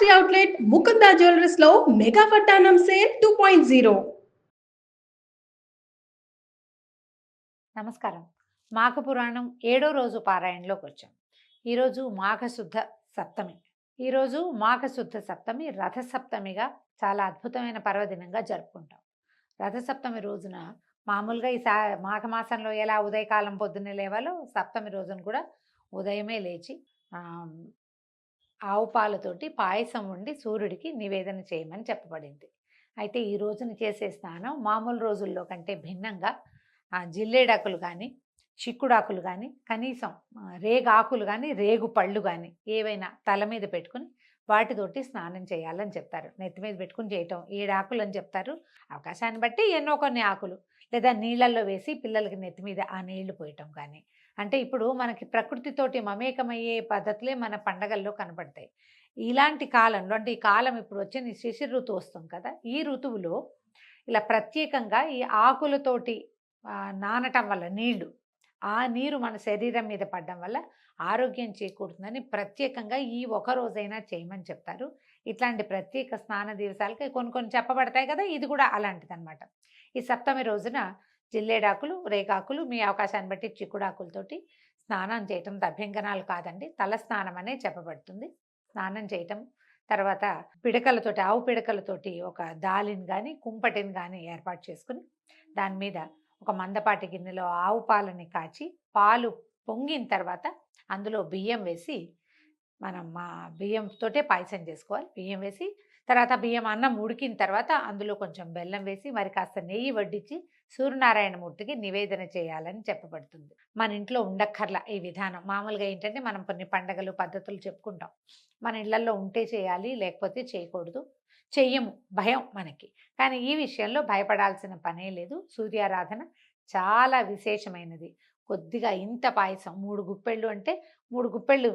Fancy outlet Mukunda jewellers లో mega వడ్డానం sale 2.0. నమస్కారం. మాఘ పురాణం 7వ రోజు పారాయణలోకి వచ్చాం. ఈరోజు మాఘశుద్ధ సప్తమి. ఈరోజు మాఘశుద్ధ సప్తమి రథసప్తమిగా చాలా అద్భుతమైన పర్వదినంగా జరుపుకుంటాం. రథసప్తమి రోజున మామూలుగా మాఘమాసంలో ఎలా ఉదయకాలం పొద్దున్నే లేవాలో సప్తమి రోజున కూడా ఉదయమే లేచి ఆవు పాలతోటి పాయసం వండి సూర్యుడికి నివేదన చేయమని చెప్పబడింది. అయితే ఈ రోజున చేసే స్నానం మామూలు రోజుల్లో కంటే భిన్నంగా జిల్లేడాకులు కానీ, చిక్కుడాకులు కానీ, కనీసం రేగాకులు కానీ, రేగు పళ్ళు కానీ ఏవైనా తల మీద పెట్టుకుని వాటితోటి స్నానం చేయాలని చెప్తారు. నెత్తి మీద పెట్టుకుని చేయటం 7 ఆకులు అని చెప్తారు. అవకాశాన్ని బట్టి ఎన్నో కొన్ని ఆకులు లేదా నీళ్ళల్లో వేసి పిల్లలకి నెత్తి మీద ఆ నీళ్లు పోయటం కానీ, అంటే ఇప్పుడు మనకి ప్రకృతితోటి మమేకమయ్యే పద్ధతులే మన పండగల్లో కనపడతాయి. ఇలాంటి కాలంలో అంటే ఈ కాలం ఇప్పుడు వచ్చిన శిశిర ఋతువు వస్తుంది కదా, ఈ ఋతువులో ఇలా ప్రత్యేకంగా ఈ ఆకులతోటి నానటం వల్ల నీళ్లు, ఆ నీరు మన శరీరం మీద పడడం వల్ల ఆరోగ్యం చేకూరుతుందని ప్రత్యేకంగా ఈ ఒక రోజైనా చేయమని చెప్తారు. ఇట్లాంటి ప్రత్యేక స్నాన దివసాలకి కొన్ని చెప్పబడతాయి కదా, ఇది కూడా అలాంటిదన్నమాట. ఈ సప్తమి రోజున జిల్లేడాకులు, రేగాకులు, మీ అవకాశాన్ని బట్టి చిక్కుడాకులతోటి స్నానం చేయటం అభ్యంగనాలు కాదండి, తల స్నానం అనే చెప్పబడుతుంది. స్నానం చేయటం తర్వాత పిడకలతోటి, ఆవు పిడకలతోటి ఒక దాలిని కానీ కుంపటిని కానీ ఏర్పాటు చేసుకుని దాని మీద ఒక మందపాటి గిన్నెలో ఆవు పాలని కాచి పాలు పొంగిన తర్వాత అందులో బియ్యం వేసి, మనం బియ్యంతోటే పాయసం చేసుకోవాలి. బియ్యం వేసి తర్వాత బియ్యం అన్నం ఉడికిన తర్వాత అందులో కొంచెం బెల్లం వేసి మరి కాస్త నెయ్యి వడ్డించి సూర్యనారాయణమూర్తికి నివేదన చేయాలని చెప్పబడుతుంది. మన ఇంట్లో ఉండక్కర్లా ఈ విధానం. మామూలుగా ఏంటంటే మనం కొన్ని పండగలు పద్ధతులు చెప్పుకుంటాం, మన ఇళ్లలో ఉంటే చేయాలి లేకపోతే చేయకూడదు, చెయ్యము, భయం మనకి. కానీ ఈ విషయంలో భయపడాల్సిన పనే లేదు. సూర్యారాధన చాలా విశేషమైనది. కొద్దిగా ఇంత పాయసం 3 గుప్పెళ్ళు అంటే 3 గుప్పెళ్ళు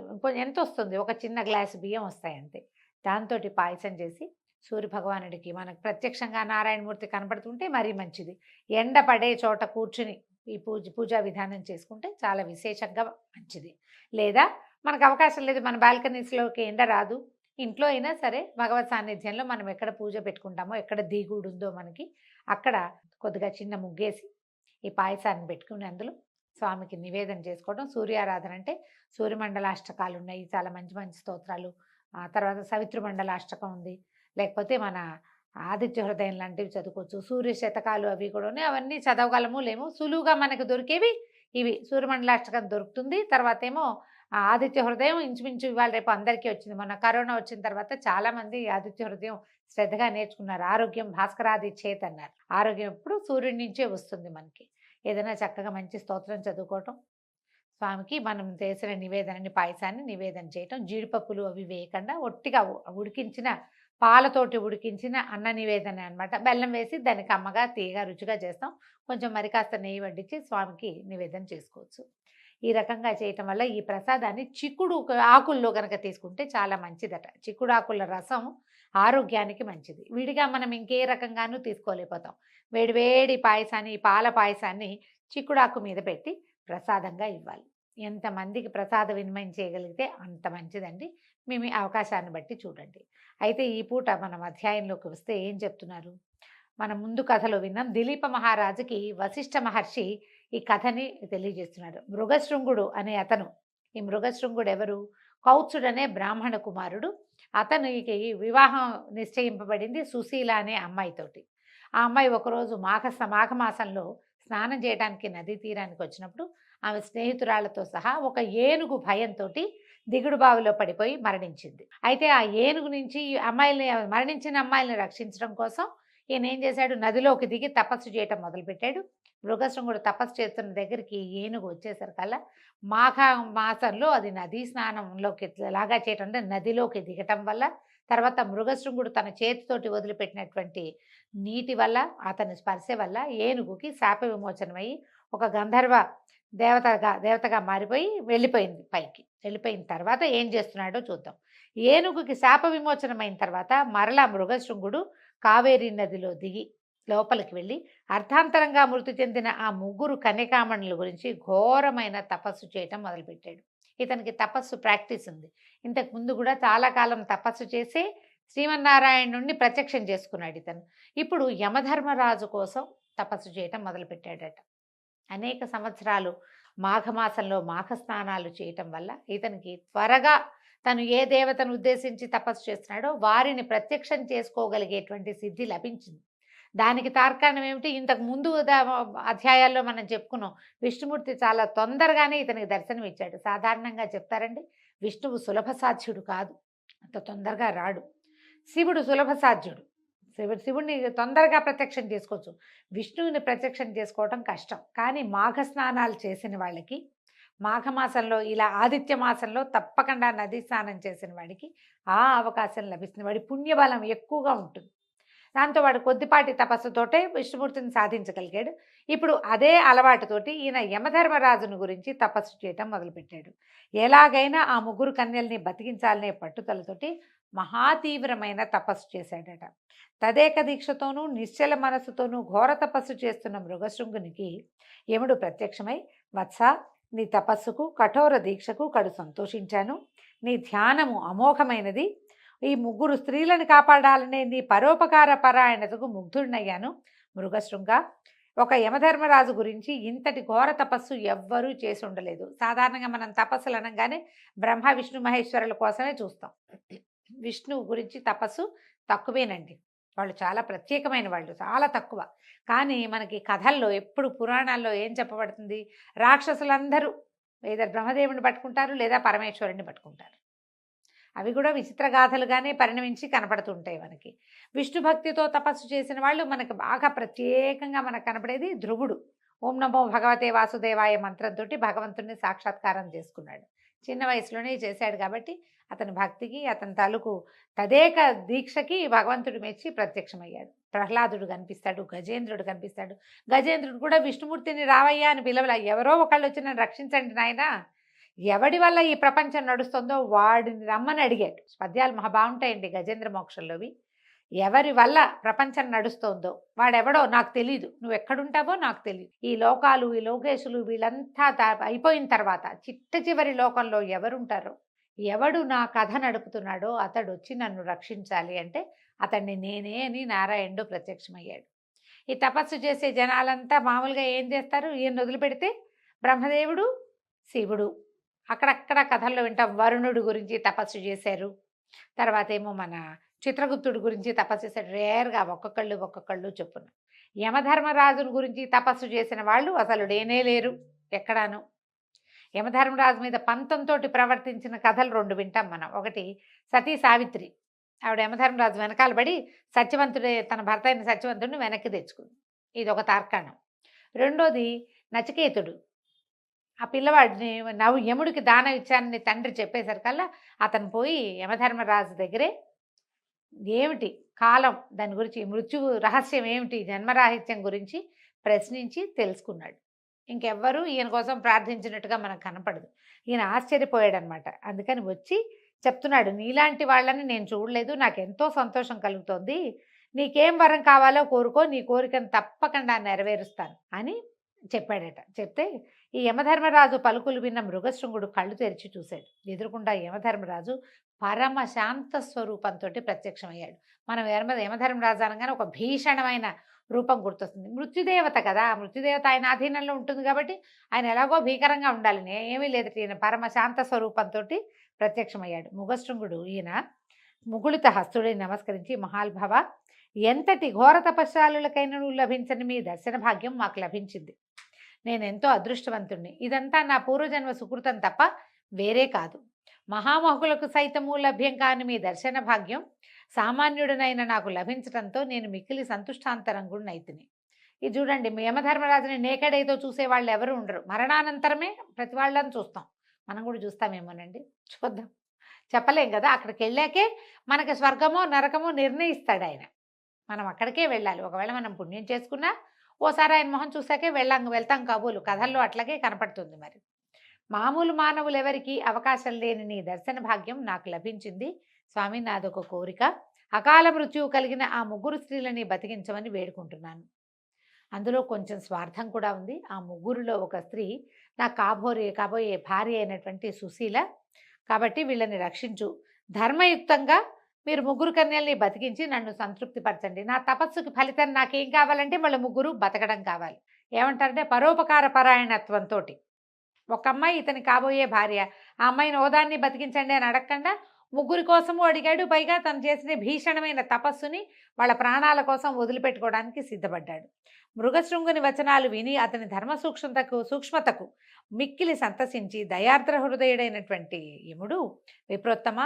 ఎంత వస్తుంది, ఒక చిన్న గ్లాసు బియ్యం వస్తాయి అంతే. దాంతో పాయసం చేసి సూర్యభగవానుడికి మనకు ప్రత్యక్షంగా నారాయణమూర్తి కనపడుతుంటే మరీ మంచిది. ఎండ పడే చోట కూర్చుని ఈ పూజా విధానం చేసుకుంటే చాలా విశేషంగా మంచిది. లేదా మనకు అవకాశం లేదు, మన బాల్కనీస్లోకి ఎండ రాదు, ఇంట్లో అయినా సరే భగవత్ సాన్నిధ్యంలో మనం ఎక్కడ పూజ పెట్టుకుంటామో, ఎక్కడ దిగుడు ఉందో మనకి, అక్కడ కొద్దిగా చిన్న ముగ్గేసి ఈ పాయసాన్ని పెట్టుకుని అందులో స్వామికి నివేదన చేసుకోవడం. సూర్యారాధన అంటే సూర్యమండలాష్టకాలు ఉన్నాయి, చాలా మంచి మంచి స్తోత్రాలు. తర్వాత సవితృమండలాష్టకం ఉంది, లేకపోతే మన ఆదిత్య హృదయం లాంటివి చదువుకోవచ్చు. సూర్య శతకాలు అవి కూడా ఉన్నాయి, అవన్నీ చదవగలము లేము. సులువుగా మనకు దొరికేవి ఇవి. సూర్యమండలాష్టకం దొరుకుతుంది. తర్వాత ఏమో ఆదిత్య హృదయం ఇంచుమించు ఇవాళ రేపు అందరికీ వచ్చింది. మొన్న కరోనా వచ్చిన తర్వాత చాలామంది ఆదిత్య హృదయం శ్రద్ధగా నేర్చుకున్నారు. ఆరోగ్యం భాస్కరాది చేత్ అన్నారు. ఆరోగ్యం ఎప్పుడు సూర్యుడి నుంచే వస్తుంది మనకి. ఏదైనా చక్కగా మంచి స్తోత్రం చదువుకోవటం, స్వామికి మనం చేసిన నివేదనని పాయసాన్ని నివేదన చేయటం, జీడిపప్పులు అవి వేయకుండా ఒట్టిగా ఉడికించిన పాలతోటి ఉడికించిన అన్న నివేదన అనమాట. బెల్లం వేసి దానికి అమ్మగా తీయగా రుచిగా చేస్తాం. కొంచెం మరి కాస్త నెయ్యి వడ్డించి స్వామికి నివేదన చేసుకోవచ్చు. ఈ రకంగా చేయటం వల్ల ఈ ప్రసాదాన్ని చిక్కుడు ఆకుల్లో కనుక తీసుకుంటే చాలా మంచిదట. చిక్కుడు ఆకుల రసం ఆరోగ్యానికి మంచిది. విడిగా మనం ఇంకే రకంగానూ తీసుకోలేకపోతాం. వేడివేడి పాయసాన్ని, పాల పాయసాన్ని చిక్కుడాకు మీద పెట్టి ప్రసాదంగా ఇవ్వాలి. ఎంతమందికి ప్రసాద వినిమయం చేయగలిగితే అంత మంచిదండి. మీ అవకాశాన్ని బట్టి చూడండి. అయితే ఈ పూట మనం అధ్యాయంలోకి వస్తే ఏం చెప్తున్నారు, మనం ముందు కథలో విన్నాం. దిలీప మహారాజుకి వశిష్ఠ మహర్షి ఈ కథని తెలియజేస్తున్నాడు. మృగశృంగుడు అనే అతను, ఈ మృగశృంగుడు ఎవరు, కౌత్సుడనే బ్రాహ్మణ కుమారుడు. అతనికి వివాహం నిశ్చయింపబడింది సుశీల అనే అమ్మాయితోటి. ఆ అమ్మాయి ఒకరోజు మాఘమాసంలో స్నానం చేయడానికి నదీ తీరానికి వచ్చినప్పుడు ఆమె స్నేహితురాళ్లతో సహా ఒక ఏనుగు భయంతో దిగుడు బావిలో పడిపోయి మరణించింది. అయితే ఆ ఏనుగు నుంచి మరణించిన అమ్మాయిల్ని రక్షించడం కోసం ఈయన ఏం చేశాడు, నదిలోకి దిగి తపస్సు చేయటం మొదలుపెట్టాడు. మృగశృంగుడు తపస్సు చేస్తున్న దగ్గరికి ఏనుగు వచ్చేసరికల్లా మాఘ మాసంలో అది నదీ స్నానంలోకి లాగా చేయటం అంటే నదిలోకి దిగటం వల్ల, తర్వాత మృగశృంగుడు తన చేతితోటి వదిలిపెట్టినటువంటి నీటి వల్ల, అతని స్పర్శ వల్ల ఏనుగుకి శాప విమోచనమై ఒక గంధర్వ దేవతగా మారిపోయి వెళ్ళిపోయింది పైకి. వెళ్ళిపోయిన తర్వాత ఏం చేస్తున్నాడో చూద్దాం. ఏనుగుకి శాప విమోచనమైన తర్వాత మరలా మృగశృంగుడు కావేరీ నదిలో దిగి లోపలికి వెళ్ళి అర్థాంతరంగా మృతి చెందిన ఆ 3 కన్యకామణుల గురించి ఘోరమైన తపస్సు చేయటం మొదలుపెట్టాడు. ఇతనికి తపస్సు ప్రాక్టీస్ ఉంది. ఇంతకు ముందు కూడా చాలా కాలం తపస్సు చేసి శ్రీమన్నారాయణుణ్ణి ప్రత్యక్షం చేసుకున్నాడు ఇతను. ఇప్పుడు యమధర్మరాజు కోసం తపస్సు చేయటం మొదలుపెట్టాడట. అనేక సంవత్సరాలు మాఘమాసంలో మాఘ స్నానాలు చేయటం వల్ల ఇతనికి త్వరగా తను ఏ దేవతను ఉద్దేశించి తపస్సు చేస్తున్నాడో వారిని ప్రత్యక్షం చేసుకోగలిగేటువంటి సిద్ధి లభించింది. దానికి తార్కాణం ఏమిటి? ఇంతకు ముందు అధ్యాయాల్లో మనం చెప్పుకున్నాం, విష్ణుమూర్తి చాలా తొందరగానే ఇతనికి దర్శనం ఇచ్చాడు. సాధారణంగా చెప్తారండి, విష్ణువు సులభ సాధ్యుడు కాదు, అంత తొందరగా రాడు. శివుడు సులభ సాధ్యుడు, శివుడిని తొందరగా ప్రత్యక్షం చేసుకోవచ్చు, విష్ణువుని ప్రత్యక్షం చేసుకోవటం కష్టం. కానీ మాఘ స్నానాలు చేసిన వాళ్ళకి, మాఘమాసంలో ఇలా ఆదిత్య మాసంలో తప్పకుండా నదీ స్నానం చేసిన వాడికి ఆ అవకాశం లభిస్తుంది. వాడి పుణ్యబలం ఎక్కువగా ఉంటుంది. దాంతో వాడు కొద్దిపాటి తపస్సుతోటే విష్ణుమూర్తిని సాధించగలిగాడు. ఇప్పుడు అదే అలవాటుతోటి ఈయన యమధర్మరాజును గురించి తపస్సు చేయటం మొదలుపెట్టాడు. ఎలాగైనా ఆ ముగ్గురు కన్యల్ని బతికించాలనే పట్టుదలతోటి మహాతీవ్రమైన తపస్సు చేశాడట. తదేక దీక్షతోనూ నిశ్చల మనస్సుతోనూ ఘోర తపస్సు చేస్తున్న మృగశృంగునికి యముడు ప్రత్యక్షమై, వత్స, నీ తపస్సుకు కఠోర దీక్షకు కడు సంతోషించాను. నీ ధ్యానము అమోఘమైనది. ఈ ముగ్గురు స్త్రీలను కాపాడాలనే నీ పరోపకార పరాయణతకు ముగ్ధుడినయ్యాను. మృగశృంగ, ఒక యమధర్మరాజు గురించి ఇంతటి ఘోర తపస్సు ఎవ్వరూ చేసి ఉండలేదు. సాధారణంగా మనం తపస్సులు అనగానే బ్రహ్మ విష్ణు మహేశ్వరుల కోసమే చూస్తాం. విష్ణువు గురించి తపస్సు తక్కువేనండి. వాళ్ళు చాలా ప్రత్యేకమైన వాళ్ళు, చాలా తక్కువ. కానీ మనకి కథల్లో ఎప్పుడు పురాణాల్లో ఏం చెప్పబడుతుంది? రాక్షసులందరూ లేదా బ్రహ్మదేవుని పట్టుకుంటారు లేదా పరమేశ్వరుని పట్టుకుంటారు. అవి కూడా విచిత్ర గాథలుగానే పరిణమించి కనపడుతుంటాయి మనకి. విష్ణు భక్తితో తపస్సు చేసిన వాళ్ళు మనకు బాగా ప్రత్యేకంగా మనకు కనపడేది ధ్రువుడు. ఓం నమో భగవతే వాసుదేవాయ మంత్రంతో భగవంతుడిని సాక్షాత్కారం చేసుకున్నాడు. చిన్న వయసులోనే చేశాడు కాబట్టి అతని భక్తికి, అతని తాలూకు తదేక దీక్షకి భగవంతుడు మెచ్చి ప్రత్యక్షమయ్యాడు. ప్రహ్లాదుడు కనిపిస్తాడు, గజేంద్రుడు కనిపిస్తాడు. గజేంద్రుడు కూడా విష్ణుమూర్తిని రావయ్యా అని పిలవల, ఎవరో ఒకళ్ళు వచ్చి నన్ను రక్షించండి నాయన, ఎవడి వల్ల ఈ ప్రపంచం నడుస్తుందో వాడిని రమ్మని అడిగాడు. పద్యాలు మహా బాగుంటాయండి గజేంద్ర మోక్షంలోవి. ఎవరి వల్ల ప్రపంచం నడుస్తోందో వాడెవడో నాకు తెలీదు, నువ్వు ఎక్కడుంటావో నాకు తెలియదు. ఈ లోకాలు, ఈ లోకేశులు వీళ్ళంతా అయిపోయిన తర్వాత చిట్ట చివరి లోకంలో ఎవరుంటారో, ఎవడు నా కథ నడుపుతున్నాడో అతడు వచ్చి నన్ను రక్షించాలి అంటే అతన్ని నేనే అని నారాయణుడు ప్రత్యక్షమయ్యాడు. ఈ తపస్సు చేసే జనాలంతా మామూలుగా ఏం చేస్తారు? ఈయన వదిలిపెడితే బ్రహ్మదేవుడు, శివుడు, అక్కడక్కడ కథల్లో వింటాం. వరుణుడు గురించి తపస్సు చేశారు. తర్వాత ఏమో మన చిత్రగుప్తుడి గురించి తపస్సు చేశాడు. రేర్గా ఒక్కొక్కళ్ళు చెప్పున. యమధర్మరాజుని గురించి తపస్సు చేసిన వాళ్ళు అసలు లేనే లేరు ఎక్కడాను. యమధర్మరాజు మీద పంతంతో ప్రవర్తించిన కథలు రెండు వింటాం మనం. ఒకటి సతీ సావిత్రి, ఆవిడ యమధర్మరాజు వెనకాల పడి సత్యవంతుడే, తన భర్త అయిన సత్యవంతుడిని వెనక్కి తెచ్చుకుంది. ఇది ఒక తార్కాణం. రెండోది నచికేతుడు, ఆ పిల్లవాడిని యముడికి దానం ఇచ్చానని తండ్రి చెప్పేసరికల్లా అతను పోయి యమధర్మరాజు దగ్గరే ఏమిటి కాలం, దాని గురించి మృత్యువు రహస్యం ఏమిటి, జన్మరాహిత్యం గురించి ప్రశ్నించి తెలుసుకున్నాడు. ఇంకెవ్వరూ ఈయన కోసం ప్రార్థించినట్టుగా మనకు కనపడదు. ఈయన ఆశ్చర్యపోయాడనమాట. అందుకని వచ్చి చెప్తున్నాడు, నీలాంటి వాళ్ళని నేను చూడలేదు, నాకు ఎంతో సంతోషం కలుగుతోంది, నీకేం వరం కావాలో కోరుకో, నీ కోరికను తప్పకుండా నెరవేరుస్తాను అని చెప్పాడట. చెప్తే ఈ యమధర్మరాజు పలుకులు విన్న మృగశృంగుడు కళ్ళు తెరిచి చూశాడు. ఎదురుకుండా యమధర్మరాజు పరమ శాంత స్వరూపంతో ప్రత్యక్షమయ్యాడు. మనం యమధర్మరాజు అనగానే ఒక భీషణమైన రూపం గుర్తొస్తుంది. మృత్యుదేవత కదా, మృత్యుదేవత ఆయన ఆధీనంలో ఉంటుంది కాబట్టి ఆయన ఎలాగో భీకరంగా ఉండాలని ఏమీ లేదు. ఈయన పరమ శాంత స్వరూపంతో ప్రత్యక్షమయ్యాడు. మృగశృంగుడు ఈయన ముగుళిత హస్తుడిని నమస్కరించి, మహాల్భవ, ఎంతటి ఘోర తపస్సాలులకైనా లభించని మీ దర్శన భాగ్యం మాకు లభించింది. నేను ఎంతో అదృష్టవంతుణ్ణి. ఇదంతా నా పూర్వజన్మ సుకృతం తప్ప వేరే కాదు. మహామహులకు సైతము లభ్యం కాని మీ దర్శన భాగ్యం సామాన్యుడినైనా నాకు లభించడంతో నేను మిక్కిలి సంతుష్టాంతరంగుడినైతిని. ఇది చూడండి, యమధర్మరాజుని నేకడైతో చూసేవాళ్ళు ఎవరు ఉండరు. మరణానంతరమే ప్రతి వాళ్ళని చూస్తాం. మనం కూడా చూస్తామేమోనండి, చూద్దాం, చెప్పలేం కదా. అక్కడికి వెళ్ళాకే మనకి స్వర్గమో నరకమో నిర్ణయిస్తాడు ఆయన. మనం అక్కడికే వెళ్ళాలి. ఒకవేళ మనం పుణ్యం చేసుకున్నా ఓసారి ఆయన మొహం చూసాకే వెళ్తాం కాబోలు. కథల్లో అట్లాగే కనపడుతుంది. మరి మామూలు మానవులు ఎవరికి అవకాశం లేని నీ దర్శన భాగ్యం నాకు లభించింది. స్వామి, నాదొక కోరిక, అకాల మృత్యువు కలిగిన ఆ ముగ్గురు స్త్రీలని బతికించమని వేడుకుంటున్నాను. అందులో కొంచెం స్వార్థం కూడా ఉంది. ఆ ముగ్గురిలో ఒక స్త్రీ నా కాబోయే భార్య అయినటువంటి సుశీల. కాబట్టి వీళ్ళని రక్షించు. ధర్మయుక్తంగా మీరు ముగ్గురు కన్యల్ని బతికించి నన్ను సంతృప్తిపరచండి. నా తపస్సుకి ఫలితం నాకేం కావాలంటే వాళ్ళ ముగ్గురు బతకడం కావాలి. ఏమంటారంటే పరోపకార పరాయణత్వంతోటి. ఒక అమ్మాయి ఇతని కాబోయే భార్య. ఆ అమ్మాయిని ఓదాన్ని బతికించండి అని అడగకుండా ముగ్గురి కోసము అడిగాడు. పైగా తను చేసిన భీషణమైన తపస్సుని వాళ్ళ ప్రాణాల కోసం వదిలిపెట్టుకోవడానికి సిద్ధపడ్డాడు. మృగశృంగుని వచనాలు విని అతని ధర్మ సూక్ష్మతకు మిక్కిలి సంతసించి దయార్ద్ర హృదయుడైనటువంటి యముడు, విప్రోత్తమ,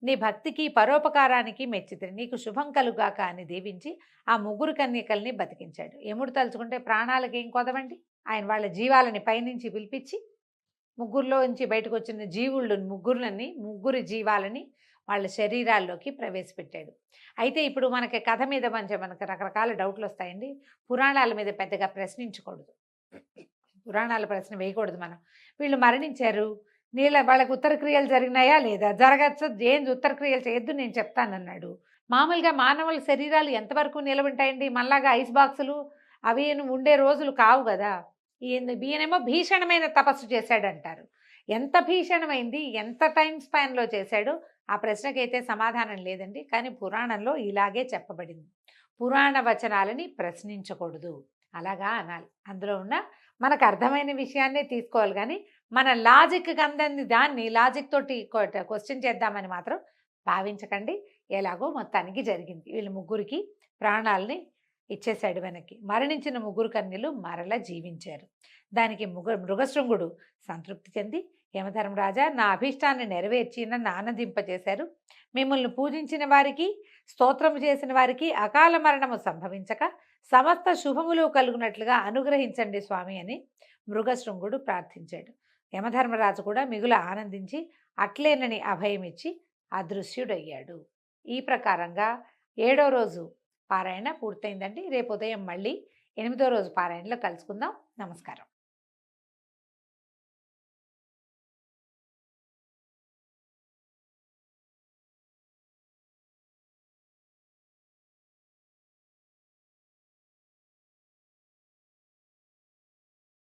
నీ భక్తికి పరోపకారానికి మెచ్చితిని, నీకు శుభం కలుగాక అని దీవించి ఆ ముగ్గురు కన్యకల్ని బతికించాడు. యముడు తలుచుకుంటే ప్రాణాలకి ఏం కొదవండి. ఆయన వాళ్ళ జీవాలని పైనుంచి పిలిపించి ముగ్గురులోంచి బయటకు వచ్చిన ముగ్గురి జీవాలని వాళ్ళ శరీరాల్లోకి ప్రవేశపెట్టాడు. అయితే ఇప్పుడు మనకి కథ మీద మనకు రకరకాల డౌట్లు వస్తాయండి. పురాణాల మీద పెద్దగా ప్రశ్నించకూడదు, పురాణాల ప్రశ్న వేయకూడదు మనం. వీళ్ళు మరణించారు, వాళ్ళకి ఉత్తరక్రియలు జరిగినాయా లేదా, జరగచ్చు, ఏం ఉత్తరక్రియలు చేయొద్దు నేను చెప్తానన్నాడు. మామూలుగా మానవుల శరీరాలు ఎంతవరకు నిలబెంటాయండి? మనలాగా ఐస్ బాక్సులు అవి ఉండే రోజులు కావు కదా. ఈయనేమో భీషణమైన తపస్సు చేశాడంటారు. ఎంత భీషణమైంది, ఎంత టైం స్పాన్లో చేశాడు ఆ ప్రశ్నకైతే సమాధానం లేదండి. కానీ పురాణంలో ఇలాగే చెప్పబడింది. పురాణ వచనాలని ప్రశ్నించకూడదు, అలాగా అనాలి. అందులో ఉన్న మనకు అర్థమైన విషయాన్నే తీసుకోవాలి. కానీ మన లాజిక్కి అందని దాన్ని లాజిక్ తోటి క్వశ్చన్ చేద్దామని మాత్రం భావించకండి. ఎలాగో మొత్తానికి జరిగింది. వీళ్ళ ముగ్గురికి ప్రాణాలని ఇచ్చేశాడు వెనక్కి. మరణించిన ముగ్గురు కన్యలు మరల జీవించారు. దానికి మృగశృంగుడు సంతృప్తి చెంది, యమధర్మరాజా, నా అభీష్టాన్ని నెరవేర్చి నన్ను ఆనందింపజేశారు. మిమ్మల్ని పూజించిన వారికి, స్తోత్రము చేసిన వారికి అకాల మరణము సంభవించక సమస్త శుభములు కలుగునట్లుగా అనుగ్రహించండి స్వామి అని మృగశృంగుడు ప్రార్థించాడు. యమధర్మరాజు కూడా మిగుల ఆనందించి అట్లేనని అభయమిచ్చి అదృశ్యుడయ్యాడు. ఈ ప్రకారంగా 7వ రోజు పారాయణ పూర్తయిందండి. రేపు ఉదయం మళ్ళీ 8వ రోజు పారాయణలో కలుసుకుందాం. నమస్కారం.